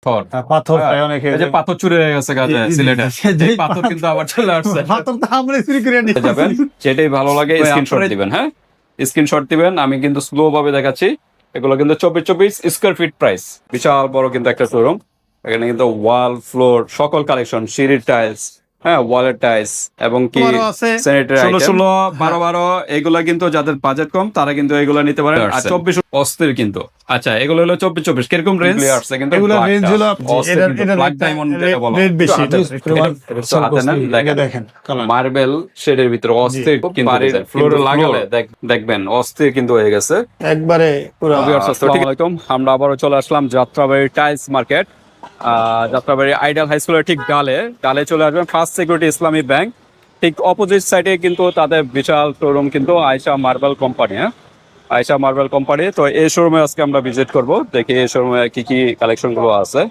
পাথর অনেকে এই যে পাথর চুরি হয়ে গেছে গাছে সিলেটে, এই পাথর কিন্তু আবার চলে আসছে। পাথর তো আমরা চুরি করে নিয়ে যাবেন যেটাই ভালো লাগে ভাই, স্ক্রিনশট আপনারা- দিবেন। হ্যাঁ, স্ক্রিনশট দিবেন। আমি কিন্তু স্লো ভাবে দেখাচ্ছি। এগুলো কিন্তু 24 স্কোয়ার ফিট প্রাইস, বিশাল বড় কিন্তু একটা শোরুম। এখানে কিন্তু ওয়াল ফ্লোর সকল কালেকশন, সিঁড়ির টাইলস, হ্যাঁ ওয়ালের টাইলস এবং কি আমারও আছে। স্যানিটারি 16, 16, 12, এগুলা কিন্তু যাদের বাজেট কম তারা কিন্তু এগুলা নিতে পারেন। আর 24 অস্থির কিন্তু। আচ্ছা, এগুলো হলো 24 কিরকম রেঞ্জ আসছে কিন্তু এগুলো রেঞ্জ হলো ব্ল্যাক ডায়মন্ড যেটা বলা রেট বেশি দেখেন মার্বেল শেডের ভিতরে অস্থির কিন্তু ফ্লোরে লাগালে দেখবেন অস্থির কিন্তু হয়ে গেছে একবারে পুরো। আসসালামু আলাইকুম, আমরা আবারও চলে আসলাম Jatrabari tiles market. Jatrabari ideal high স্কুলের ঠিক ডালে চলে আসবেন ফার্স্ট সিকিউরিটি ইসলামী ব্যাংক, ঠিক অপোজিট সাইডে কিন্তু তাদের বিশাল শোরুম কিন্তু আয়েশা মার্বেল কোম্পানি। হ্যাঁ, আয়েশা মার্বেল কোম্পানি। তো এই শোরুমে আজকে আমরা ভিজিট করব, দেখি এই শোরুমে কি কি কালেকশন গুলো আছে।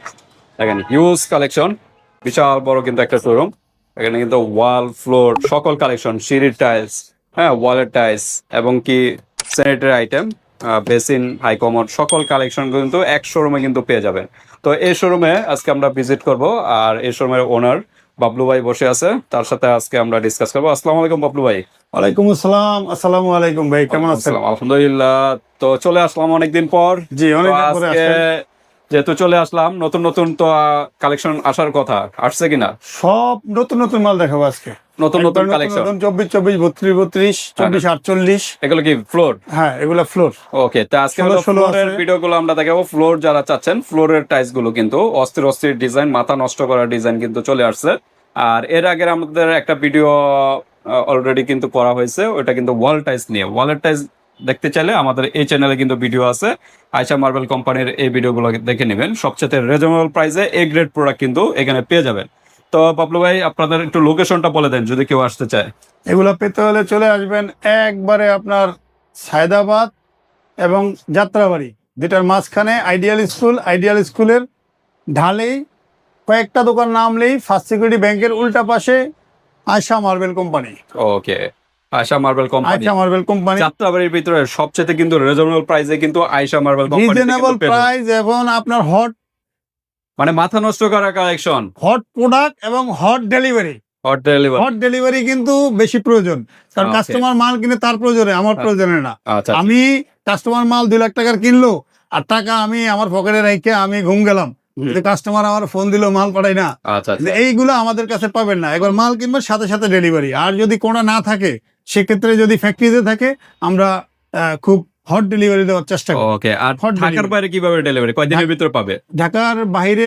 দেখেন হিউজ কালেকশন, বিশাল বড় কিন্তু একটা শোরুম। এখানে কিন্তু ওয়াল ফ্লোর সকল কালেকশন, সিঁড়ির টাইলস, হ্যাঁ ওয়ালের টাইলস এবং কি sanitary item, basin, high commode সকল কালেকশন কিন্তু এক শোরুমে কিন্তু পেয়ে যাবেন। তো এই শোরুমে আজকে আমরা ভিজিট করব, আর এই শোরুমের ওনার বাবলু ভাই বসে আছে, তার সাথে আজকে আমরা ডিসকাস করবো। আসসালামু আলাইকুম বাবলু ভাই। ওয়ালাইকুম আসসালাম। আসসালামু আলাইকুম ভাই, কেমন আছেন? আলহামদুলিল্লাহ। তো চলে আসলাম অনেকদিন পর। জি, অনেকদিন তো পরে আজকে আসলেন। যেহেতু চলে আসলাম, নতুন নতুন তো কালেকশন আসার কথা, আসছে কিনা? সব নতুন নতুন মাল দেখাবো আজকে। নতুন নতুন কালেকশন 24, 24, 32, 32, 24, 48। এগুলো কি ফ্লোর? হ্যাঁ, এগুলা ফ্লোর। ওকে, তো আজকে 16 ফ্লোরের আছে। ভিডিও গুলো আমরা দেখাবো। ফ্লোর যারা চাচ্ছেন, ফ্লোরের টাইলস গুলো কিন্তু অস্থির অস্থির ডিজাইন, মাথা নষ্ট করা ডিজাইন কিন্তু চলে আসছে। আর এর আগে আমাদের একটা ভিডিও অলরেডি কিন্তু করা হয়েছে, ওটা কিন্তু ওয়াল টাইলস নিয়ে। ওয়ালের টাইলস দেখতে চাইলে আমাদের এই চ্যানেলে কিন্তু ভিডিও আছে, আয়শা মার্বেল কোম্পানির এই ভিডিওগুলো দেখে নেবেন। সবচেয়ে রিজনেবল প্রাইসে এ গ্রেড প্রোডাক্ট কিন্তু এখানে পেয়ে যাবেন। তো বাবলু ভাই, আপনাদের একটু লোকেশনটা বলে দেন যদি কেউ আসতে চায়। এগুলা পেতে হলে চলে আসবেন একবারে আপনার সায়দাবাদ এবং যাত্রাবাড়ি দুটার মাঝখানে আইডিয়াল স্কুলের ঢালেই কয়েকটা দোকান নামলেই ফার্স্ট সিকিউরিটি ব্যাংকের উল্টা পাশে Ayesha marble company. Okay, Ayesha marble company. Ayesha marble company যাত্রাবাড়ির ভিতরে সবচেয়ে কিন্তু রিজনেবল প্রাইসে কিন্তু Ayesha marble company, reasonable price এবং আপনার মানে মাথা নষ্ট করা কালেকশন, হট প্রোডাক্ট এবং হট ডেলিভারি কিন্তু বেশি প্রয়োজন, কারণ Okay. কাস্টমার মাল কিনে তার প্রয়োজনে, আমার প্রয়োজনে না। আচ্ছা আমি কাস্টমার মাল 2 লাখ টাকার কিনলো আর টাকা আমি আমার পকেটে রেখে আমি ঘুম গেলাম, কিন্তু কাস্টমার আমার ফোন দিল মাল পাঠাই না। আচ্ছা কিন্তু এইগুলো আমাদের কাছে পাবেন না। একবার মাল কিনবেন সাথে সাথে ডেলিভারি, আর যদি কোনা না থাকে সেক্ষেত্রে যদি ফ্যাক্টরিতে থাকে আমরা খুব হট ডেলিভারি দেওয়ার চেষ্টা করি। ওকে। আর Hot ঢাকার delivery. বাইরে কিভাবে ডেলিভারি, কয়দিনের ভিতরে পাবে? ঢাকার বাইরে